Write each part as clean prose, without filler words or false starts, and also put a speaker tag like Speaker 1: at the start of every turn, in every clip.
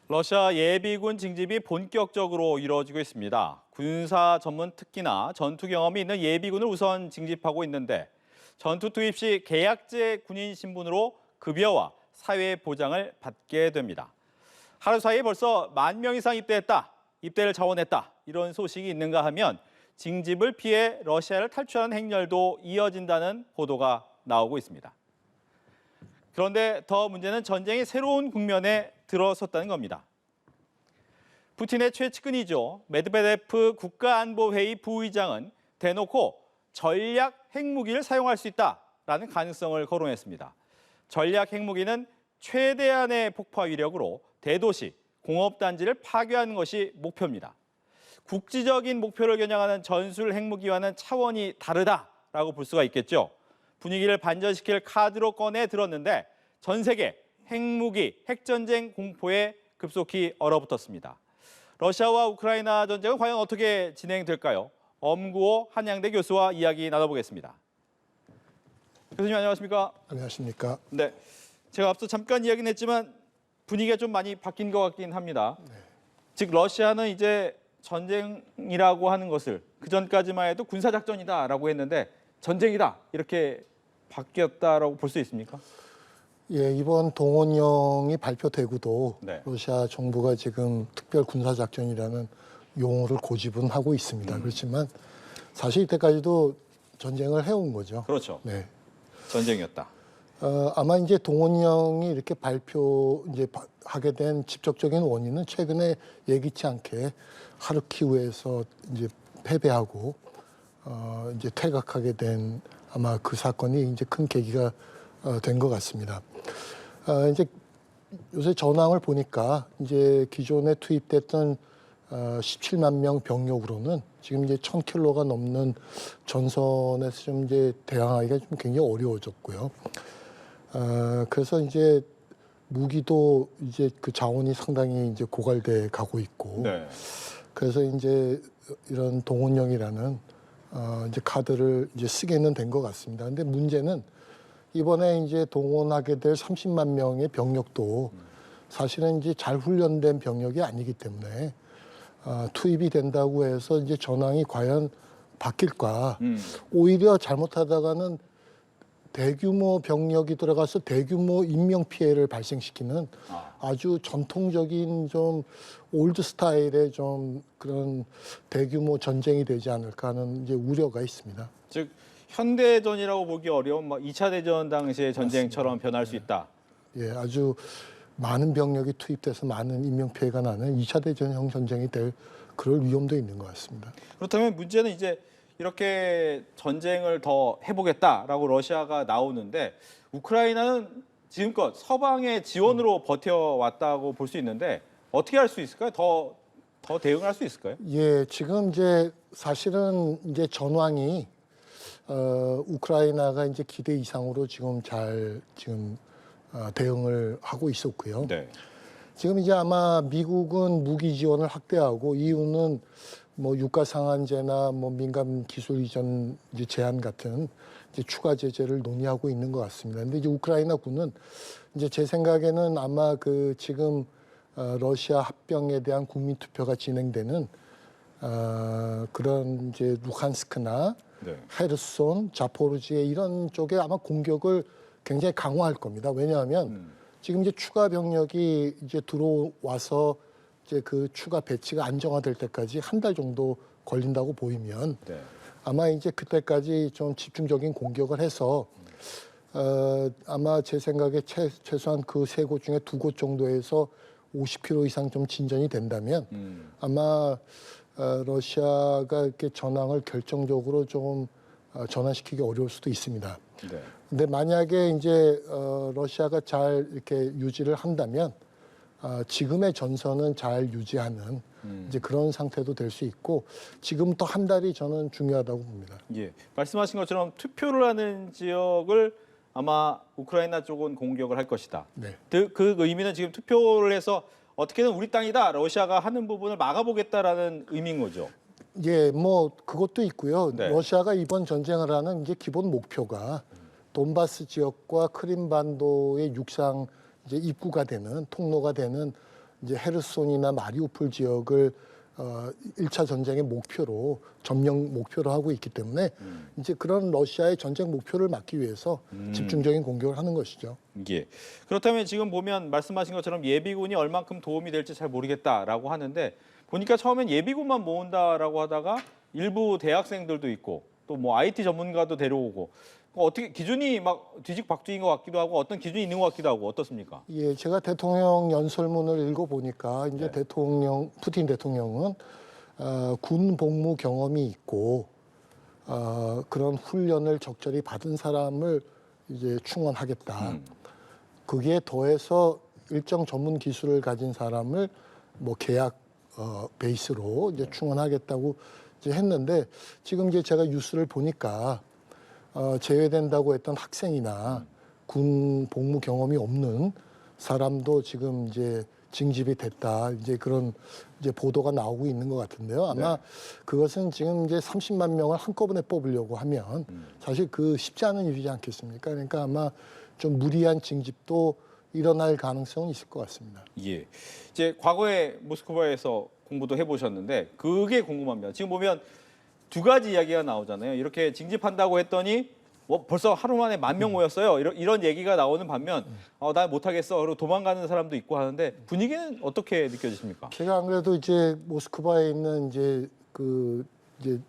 Speaker 1: 러시아 예비군 징집이 본격적으로 이루어지고 있습니다. 군사 전문 특기나 전투 경험이 있는 예비군을 우선 징집하고 있는데 전투 투입 시 계약제 군인 신분으로 급여와 사회 보장을 받게 됩니다. 하루 사이에 벌써 10,000명 이상 입대했다, 입대를 자원했다 이런 소식이 있는가 하면 징집을 피해 러시아를 탈출하는 행렬도 이어진다는 보도가 나오고 있습니다. 그런데 더 문제는 전쟁이 새로운 국면에 들어섰다는 겁니다. 푸틴의 최측근이죠. 메드베데프 국가안보회의 부의장은 대놓고 전략 핵무기를 사용할 수 있다라는 가능성을 거론했습니다. 전략 핵무기는 최대한의 폭파 위력으로 대도시, 공업단지를 파괴하는 것이 목표입니다. 국지적인 목표를 겨냥하는 전술 핵무기와는 차원이 다르다라고 볼 수가 있겠죠. 분위기를 반전시킬 카드로 꺼내 들었는데 전 세계 핵무기, 핵전쟁 공포에 급속히 얼어붙었습니다. 러시아와 우크라이나 전쟁은 과연 어떻게 진행될까요? 엄구호 한양대 교수와 이야기 나눠보겠습니다. 교수님 안녕하십니까?
Speaker 2: 안녕하십니까?
Speaker 1: 네, 제가 앞서 잠깐 이야기는 했지만 분위기가 좀 많이 바뀐 것 같긴 합니다.
Speaker 2: 네.
Speaker 1: 즉 러시아는 이제 전쟁이라고 하는 것을 그전까지만 해도 군사작전이다라고 했는데 전쟁이다 이렇게 바뀌었다라고 볼 수 있습니까?
Speaker 2: 예, 이번 동원령이 발표되고도
Speaker 1: 네.
Speaker 2: 러시아 정부가 지금 특별 군사작전이라는 용어를 고집은 하고 있습니다. 그렇지만 사실 이때까지도 전쟁을 해온 거죠.
Speaker 1: 그렇죠.
Speaker 2: 네.
Speaker 1: 전쟁이었다.
Speaker 2: 아마 이제 동원령이 이렇게 하게 된 직접적인 원인은 최근에 예기치 않게 하르키우에서 이제 패배하고 이제 퇴각하게 된 아마 그 사건이 이제 큰 계기가 된 것 같습니다. 이제 요새 전황을 보니까 이제 기존에 투입됐던 17만 명 병력으로는 지금 이제 1,000킬로가 넘는 전선에서 좀 이제 대항하기가 좀 굉장히 어려워졌고요. 그래서 이제 무기도 이제 그 자원이 상당히 이제 고갈돼 가고 있고,
Speaker 1: 네.
Speaker 2: 그래서 이제 이런 동원령이라는 이제 카드를 이제 쓰게는 된 것 같습니다. 근데 문제는 이번에 이제 동원하게 될 30만 명의 병력도 사실은 이제 잘 훈련된 병력이 아니기 때문에 투입이 된다고 해서 이제 전황이 과연 바뀔까? 오히려 잘못하다가는 대규모 병력이 들어가서 대규모 인명 피해를 발생시키는 아주 전통적인 좀 올드 스타일의 좀 그런 대규모 전쟁이 되지 않을까 하는 이제 우려가 있습니다.
Speaker 1: 즉 현대전이라고 보기 어려운 막 2차 대전 당시의 전쟁처럼 변할 수 있다.
Speaker 2: 예, 아주 많은 병력이 투입돼서 많은 인명 피해가 나는 2차 대전형 전쟁이 될 그럴 위험도 있는 것 같습니다.
Speaker 1: 그렇다면 문제는 이제 이렇게 전쟁을 더 해보겠다라고 러시아가 나오는데 우크라이나는 지금껏 서방의 지원으로 버텨왔다고 볼 수 있는데 어떻게 할 수 있을까요? 더 대응할 수 있을까요?
Speaker 2: 예, 지금 이제 사실은 이제 전황이 우크라이나가 이제 기대 이상으로 지금 대응을 하고 있었고요.
Speaker 1: 네.
Speaker 2: 지금 이제 아마 미국은 무기 지원을 확대하고 이유는 뭐 유가 상한제나 뭐 민감 기술 이전 이제 제한 같은 이제 추가 제재를 논의하고 있는 것 같습니다. 근데 이제 우크라이나 군은 이제 제 생각에는 아마 그 지금 러시아 합병에 대한 국민 투표가 진행되는 그런 이제 루칸스크나
Speaker 1: 네.
Speaker 2: 헤르손, 자포르지에 이런 쪽에 아마 공격을 굉장히 강화할 겁니다. 왜냐하면 지금 이제 추가 병력이 이제 들어와서 이제 그 추가 배치가 안정화될 때까지 한 달 정도 걸린다고 보이면
Speaker 1: 네.
Speaker 2: 아마 이제 그때까지 좀 집중적인 공격을 해서 아마 제 생각에 최소한 그 세 곳 중에 두 곳 정도에서 50km 이상 좀 진전이 된다면 아마 러시아가 이렇게 전황을 결정적으로 좀 전환시키기 어려울 수도 있습니다.
Speaker 1: 네.
Speaker 2: 근데 만약에 이제 러시아가 잘 이렇게 유지를 한다면 지금의 전선은 잘 유지하는 이제 그런 상태도 될 수 있고 지금부터 한 달이 저는 중요하다고 봅니다.
Speaker 1: 예. 말씀하신 것처럼 투표를 하는 지역을 아마 우크라이나 쪽은 공격을 할 것이다.
Speaker 2: 네.
Speaker 1: 그 의미는 지금 투표를 해서 어떻게든 우리 땅이다. 러시아가 하는 부분을 막아보겠다라는 의미인 거죠.
Speaker 2: 예, 뭐 그것도 있고요.
Speaker 1: 네.
Speaker 2: 러시아가 이번 전쟁을 하는 이제 기본 목표가 돈바스 지역과 크림반도의 육상 이제 입구가 되는 통로가 되는 이제 헤르손이나 마리우폴 지역을 1차 전쟁의 목표로 점령 목표로 하고 있기 때문에 이제 그런 러시아의 전쟁 목표를 막기 위해서 집중적인 공격을 하는 것이죠.
Speaker 1: 예. 그렇다면 지금 보면 말씀하신 것처럼 예비군이 얼만큼 도움이 될지 잘 모르겠다라고 하는데 보니까 처음엔 예비군만 모은다라고 하다가 일부 대학생들도 있고 또 뭐 IT 전문가도 데려오고 어떻게 기준이 막 뒤죽박죽인 것 같기도 하고 어떤 기준이 있는 것 같기도 하고 어떻습니까?
Speaker 2: 예, 제가 대통령 연설문을 읽어보니까 이제
Speaker 1: 네.
Speaker 2: 푸틴 대통령은 군 복무 경험이 있고 그런 훈련을 적절히 받은 사람을 이제 충원하겠다. 거기에 더해서 일정 전문 기술을 가진 사람을 뭐 계약 베이스로 이제 충원하겠다고 이제 했는데 지금 이제 제가 뉴스를 보니까 제외된다고 했던 학생이나 군 복무 경험이 없는 사람도 지금 이제 징집이 됐다. 이제 그런 이제 보도가 나오고 있는 것 같은데요. 아마 그것은 지금 이제 30만 명을 한꺼번에 뽑으려고 하면 사실 그 쉽지 않은 일이지 않겠습니까? 그러니까 아마 좀 무리한 징집도 일어날 가능성은 있을 것 같습니다.
Speaker 1: 예. 이제 과거에 모스크바에서 공부도 해보셨는데 그게 궁금합니다. 지금 보면 두 가지 이야기가 나오잖아요. 이렇게 징집한다고 했더니 벌써 하루 만에 10,000명 모였어요. 이런 얘기가 나오는 반면 나 못하겠어. 그리고 도망가는 사람도 있고 하는데 분위기는 어떻게 느껴지십니까?
Speaker 2: 제가 안 그래도 이제 모스크바에 있는 이제 이제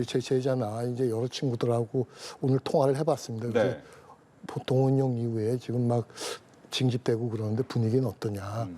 Speaker 2: 제 제자나 이제 여러 친구들하고 오늘 통화를 해봤습니다. 그래서
Speaker 1: 네.
Speaker 2: 동원령 이후에 지금 막 징집되고 그러는데 분위기는 어떠냐.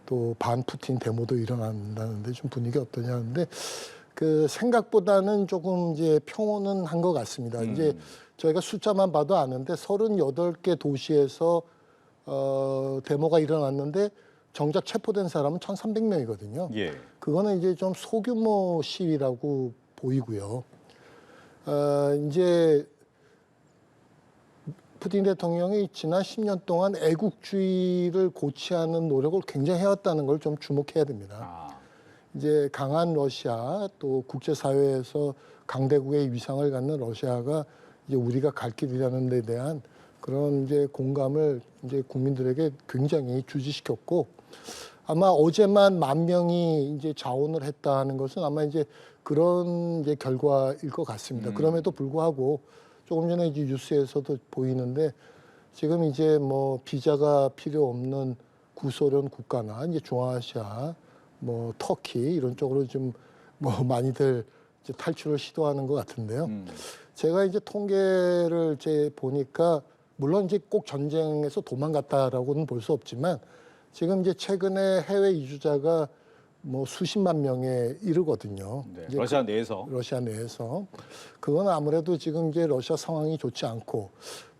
Speaker 2: 또 반푸틴 데모도 일어난다는데 좀 분위기 어떠냐 하는데 그 생각보다는 조금 이제 평온은 한 것 같습니다. 이제 저희가 숫자만 봐도 아는데 38개 도시에서 데모가 일어났는데 정작 체포된 사람은 1,300명이거든요.
Speaker 1: 예.
Speaker 2: 그거는 이제 좀 소규모 시위라고 보이고요. 이제 푸틴 대통령이 지난 10년 동안 애국주의를 고취하는 노력을 굉장히 해왔다는 걸 좀 주목해야 됩니다. 이제 강한 러시아 또 국제사회에서 강대국의 위상을 갖는 러시아가 이제 우리가 갈 길이라는 데 대한 그런 이제 공감을 이제 국민들에게 굉장히 주지시켰고 아마 어제만 10,000명이 이제 자원을 했다는 것은 아마 이제 그런 이제 결과일 것 같습니다. 그럼에도 불구하고 조금 전에 이제 뉴스에서도 보이는데 지금 이제 뭐 비자가 필요 없는 구소련 국가나 이제 중앙아시아 뭐 터키 이런 쪽으로 좀 뭐 많이들 이제 탈출을 시도하는 것 같은데요. 제가 이제 통계를 이제 보니까 물론 이제 꼭 전쟁에서 도망갔다라고는 볼 수 없지만 지금 이제 최근에 해외 이주자가 뭐 수십만 명에 이르거든요.
Speaker 1: 네.
Speaker 2: 이제
Speaker 1: 러시아 내에서.
Speaker 2: 러시아 내에서 그건 아무래도 지금 이제 러시아 상황이 좋지 않고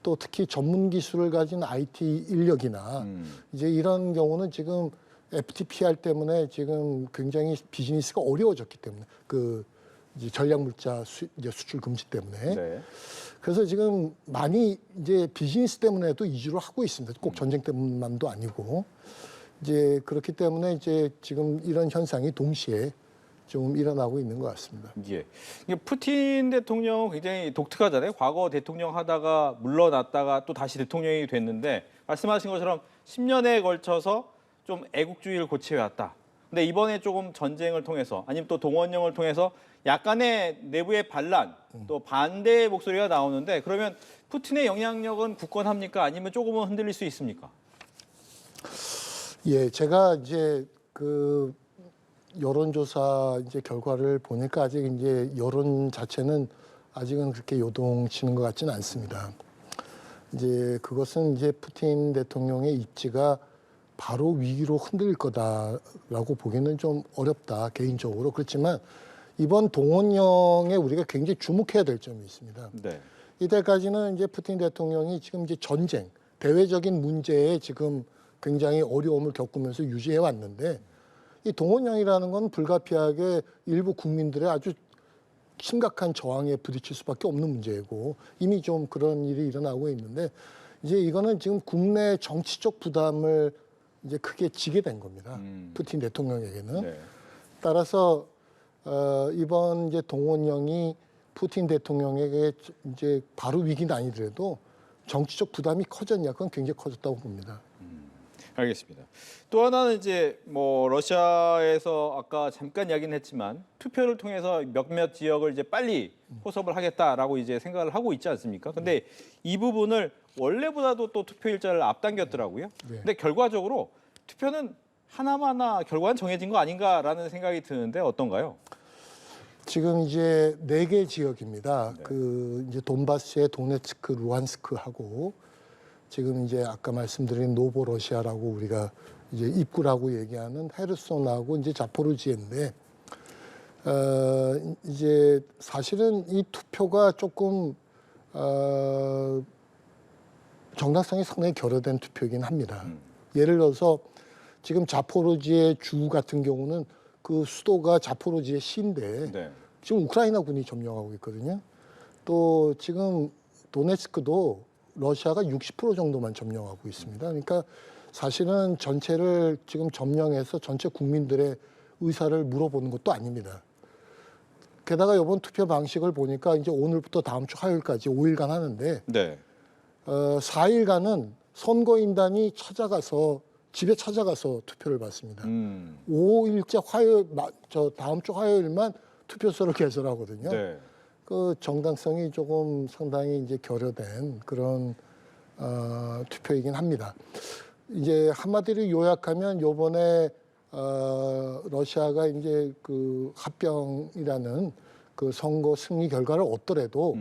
Speaker 2: 또 특히 전문 기술을 가진 IT 인력이나 이제 이런 경우는 지금 FTPR 때문에 지금 굉장히 비즈니스가 어려워졌기 때문에 그 이제 전략 물자 이제 수출 금지 때문에
Speaker 1: 네.
Speaker 2: 그래서 지금 많이 이제 비즈니스 때문에도 이주를 하고 있습니다. 꼭 전쟁 때문만도 아니고 이제 그렇기 때문에 이제 지금 이런 현상이 동시에 좀 일어나고 있는 것 같습니다.
Speaker 1: 예. 이게 푸틴 대통령은 굉장히 독특하잖아요. 과거 대통령 하다가 물러났다가 또 다시 대통령이 됐는데 말씀하신 것처럼 10년에 걸쳐서 좀 애국주의를 고취해왔다. 근데 이번에 조금 전쟁을 통해서 아니면 또 동원령을 통해서 약간의 내부의 반란 또 반대의 목소리가 나오는데 그러면 푸틴의 영향력은 굳건합니까? 아니면 조금은 흔들릴 수 있습니까?
Speaker 2: 예, 제가 이제 그 여론조사 이제 결과를 보니까 아직 이제 여론 자체는 아직은 그렇게 요동치는 것 같지는 않습니다. 이제 그것은 이제 푸틴 대통령의 입지가 바로 위기로 흔들릴 거다라고 보기는 좀 어렵다 개인적으로. 그렇지만 이번 동원령에 우리가 굉장히 주목해야 될 점이 있습니다.
Speaker 1: 네.
Speaker 2: 이때까지는 이제 푸틴 대통령이 지금 이제 전쟁, 대외적인 문제에 지금 굉장히 어려움을 겪으면서 유지해 왔는데 이 동원령이라는 건 불가피하게 일부 국민들의 아주 심각한 저항에 부딪힐 수밖에 없는 문제이고 이미 좀 그런 일이 일어나고 있는데 이제 이거는 지금 국내 정치적 부담을 이제 크게 지게 된 겁니다. 푸틴 대통령에게는.
Speaker 1: 네.
Speaker 2: 따라서 이번 이제 동원령이 푸틴 대통령에게 이제 바로 위기는 아니더라도 정치적 부담이 커졌냐? 그건 굉장히 커졌다고 봅니다.
Speaker 1: 알겠습니다. 또 하나는 이제 뭐 러시아에서 아까 잠깐 이야기는 했지만 투표를 통해서 몇몇 지역을 이제 빨리 포섭을 하겠다라고 이제 생각을 하고 있지 않습니까? 근데 이 부분을 원래보다도 또 투표 일자를 앞당겼더라고요.
Speaker 2: 네.
Speaker 1: 근데 결과적으로 투표는 하나마나 결과는 정해진 거 아닌가라는 생각이 드는데 어떤가요?
Speaker 2: 지금 이제 4개 지역입니다.
Speaker 1: 네.
Speaker 2: 그 이제 돈바스의 도네츠크, 루한스크하고 지금 이제 아까 말씀드린 노보러시아라고 우리가 이제 입구라고 얘기하는 헤르손하고 이제 자포르지에인데 이제 사실은 이 투표가 조금 정당성이 상당히 결여된 투표이긴 합니다. 예를 들어서 지금 자포로지에 주 같은 경우는 그 수도가 자포로지에 시인데
Speaker 1: 네.
Speaker 2: 지금 우크라이나군이 점령하고 있거든요. 또 지금 도네츠크도 러시아가 60% 정도만 점령하고 있습니다. 그러니까 사실은 전체를 지금 점령해서 전체 국민들의 의사를 물어보는 것도 아닙니다. 게다가 이번 투표 방식을 보니까 이제 오늘부터 다음 주 화요일까지 5일간 하는데
Speaker 1: 네.
Speaker 2: 4일간은 선거인단이 찾아가서 집에 찾아가서 투표를 받습니다. 5일째 화요일 다음 주 화요일만 투표소를 개설하거든요.
Speaker 1: 네.
Speaker 2: 그 정당성이 조금 상당히 이제 결여된 그런 투표이긴 합니다. 이제 한마디로 요약하면 요번에 러시아가 이제 그 합병이라는 그 선거 승리 결과를 얻더라도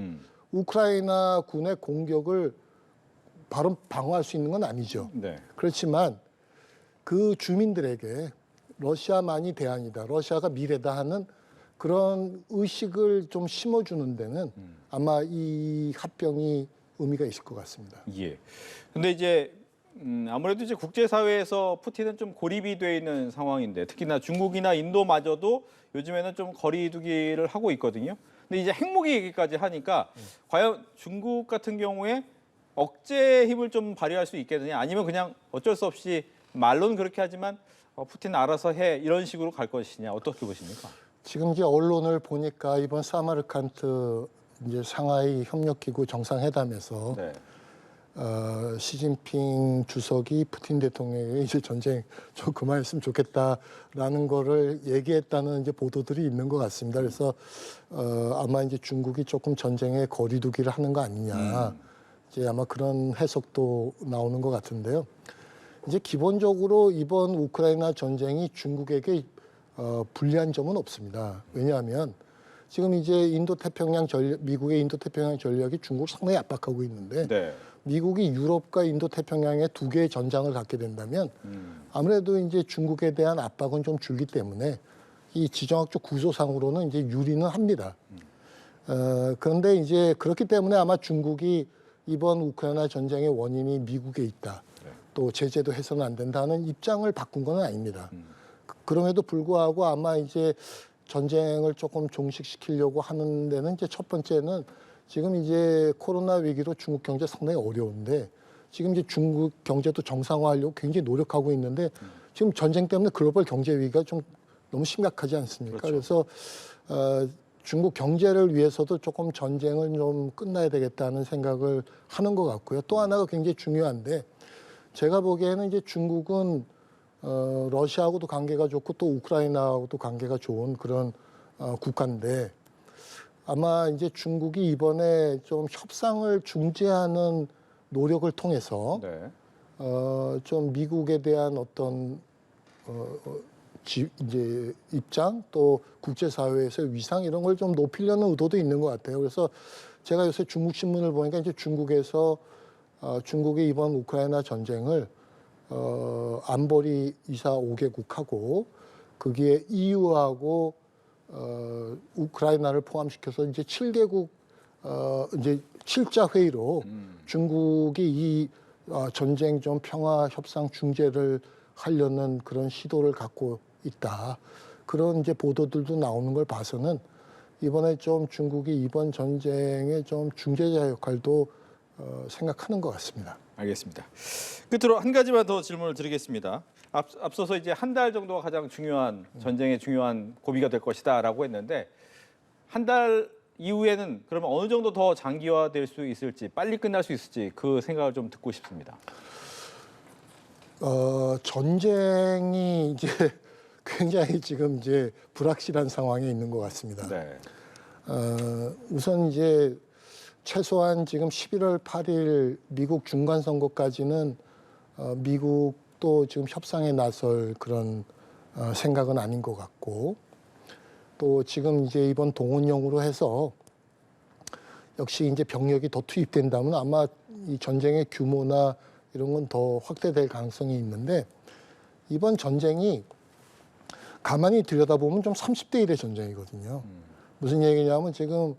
Speaker 2: 우크라이나 군의 공격을 바로 방어할 수 있는 건 아니죠.
Speaker 1: 네.
Speaker 2: 그렇지만 그 주민들에게 러시아만이 대안이다, 러시아가 미래다 하는 그런 의식을 좀 심어주는 데는 아마 이 합병이 의미가 있을 것 같습니다.
Speaker 1: 예. 근데 이제 아무래도 이제 국제사회에서 푸틴은 좀 고립이 돼 있는 상황인데 특히나 중국이나 인도마저도 요즘에는 좀 거리두기를 하고 있거든요. 근데 이제 핵무기 얘기까지 하니까 과연 중국 같은 경우에 억제 힘을 좀 발휘할 수 있겠느냐 아니면 그냥 어쩔 수 없이 말로는 그렇게 하지만 푸틴 알아서 해 이런 식으로 갈 것이냐 어떻게 보십니까?
Speaker 2: 지금 이제 언론을 보니까 이번 사마르칸트 이제 상하이 협력기구 정상회담에서
Speaker 1: 네.
Speaker 2: 시진핑 주석이 푸틴 대통령에게 이제 전쟁 좀 그만했으면 좋겠다라는 거를 얘기했다는 이제 보도들이 있는 것 같습니다. 그래서 아마 이제 중국이 조금 전쟁에 거리두기를 하는 거 아니냐, 이제 아마 그런 해석도 나오는 것 같은데요. 이제 기본적으로 이번 우크라이나 전쟁이 중국에게 불리한 점은 없습니다. 왜냐하면 지금 이제 미국의 인도태평양 전략이 중국을 상당히 압박하고 있는데
Speaker 1: 네.
Speaker 2: 미국이 유럽과 인도태평양에 2개의 전장을 갖게 된다면 아무래도 이제 중국에 대한 압박은 좀 줄기 때문에 이 지정학적 구조상으로는 이제 유리는 합니다. 그런데 이제 그렇기 때문에 아마 중국이 이번 우크라이나 전쟁의 원인이 미국에 있다, 또 제재도 해서는 안 된다는 입장을 바꾼 건 아닙니다. 그럼에도 불구하고 아마 이제 전쟁을 조금 종식시키려고 하는 데는 이제 첫 번째는 지금 이제 코로나 위기로 중국 경제 상당히 어려운데 지금 이제 중국 경제도 정상화하려고 굉장히 노력하고 있는데 지금 전쟁 때문에 글로벌 경제 위기가 좀 너무 심각하지 않습니까?
Speaker 1: 그렇죠.
Speaker 2: 그래서 중국 경제를 위해서도 조금 전쟁을 좀 끝나야 되겠다는 생각을 하는 것 같고요. 또 하나가 굉장히 중요한데 제가 보기에는 이제 중국은 러시아하고도 관계가 좋고 또 우크라이나하고도 관계가 좋은 그런 국가인데 아마 이제 중국이 이번에 좀 협상을 중재하는 노력을 통해서
Speaker 1: 네.
Speaker 2: 좀 미국에 대한 어떤 이제 입장 또 국제사회에서의 위상 이런 걸 좀 높이려는 의도도 있는 것 같아요. 그래서 제가 요새 중국 신문을 보니까 이제 중국에서 중국이 이번 우크라이나 전쟁을 안보리 이사 5개국하고 거기에 EU하고 우크라이나를 포함시켜서 이제 7개국 이제 7자 회의로 중국이 이 전쟁 좀 평화 협상 중재를 하려는 그런 시도를 갖고 있다. 그런 이제 보도들도 나오는 걸 봐서는 이번에 좀 중국이 이번 전쟁의 좀 중재자 역할도 생각하는 것 같습니다.
Speaker 1: 알겠습니다. 끝으로 한 가지만 더 질문을 드리겠습니다. 앞서서 이제 한 달 정도가 가장 중요한 전쟁의 중요한 고비가 될 것이다라고 했는데 한 달 이후에는 그러면 어느 정도 더 장기화될 수 있을지 빨리 끝날 수 있을지 그 생각을 좀 듣고 싶습니다.
Speaker 2: 전쟁이 이제 굉장히 지금 이제 불확실한 상황에 있는 것 같습니다.
Speaker 1: 네.
Speaker 2: 우선 이제 최소한 지금 11월 8일 미국 중간 선거까지는 미국도 지금 협상에 나설 그런 생각은 아닌 것 같고, 또 지금 이제 이번 동원령으로 해서 역시 이제 병력이 더 투입된다면 아마 이 전쟁의 규모나 이런 건 더 확대될 가능성이 있는데, 이번 전쟁이 가만히 들여다보면 좀 30대 1의 전쟁이거든요. 무슨 얘기냐면 지금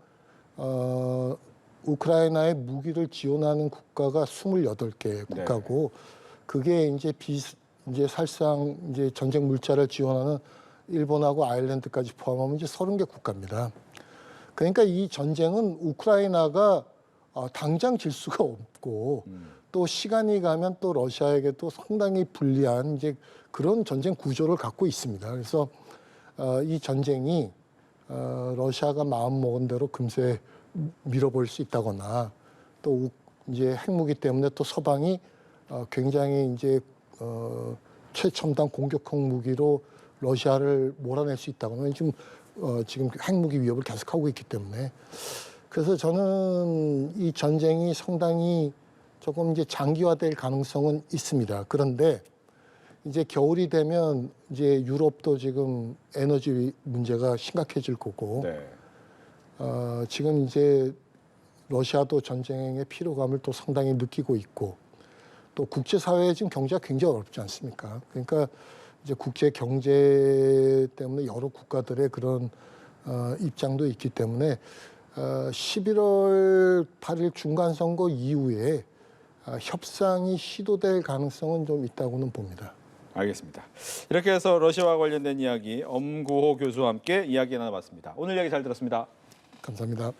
Speaker 2: 우크라이나에 무기를 지원하는 국가가 28개 국가고, 그게 이제 이제 사실상 이제 전쟁 물자를 지원하는 일본하고 아일랜드까지 포함하면 이제 30개 국가입니다. 그러니까 이 전쟁은 우크라이나가 당장 질 수가 없고, 또 시간이 가면 또 러시아에게도 상당히 불리한 이제 그런 전쟁 구조를 갖고 있습니다. 그래서 이 전쟁이 러시아가 마음 먹은 대로 금세 밀어볼 수 있다거나, 또 이제 핵무기 때문에 또 서방이 굉장히 이제 최첨단 공격형 무기로 러시아를 몰아낼 수 있다거나, 지금 핵무기 위협을 계속하고 있기 때문에, 그래서 저는 이 전쟁이 상당히 조금 이제 장기화될 가능성은 있습니다. 그런데 이제 겨울이 되면 이제 유럽도 지금 에너지 문제가 심각해질 거고,
Speaker 1: 네.
Speaker 2: 지금 이제 러시아도 전쟁의 피로감을 또 상당히 느끼고 있고, 또 국제사회에 지금 경제가 굉장히 어렵지 않습니까? 그러니까 이제 국제 경제 때문에 여러 국가들의 그런 입장도 있기 때문에 11월 8일 중간선거 이후에 협상이 시도될 가능성은 좀 있다고는 봅니다.
Speaker 1: 알겠습니다. 이렇게 해서 러시아와 관련된 이야기 엄구호 교수와 함께 이야기 나눠봤습니다. 오늘 이야기 잘 들었습니다.
Speaker 2: 감사합니다.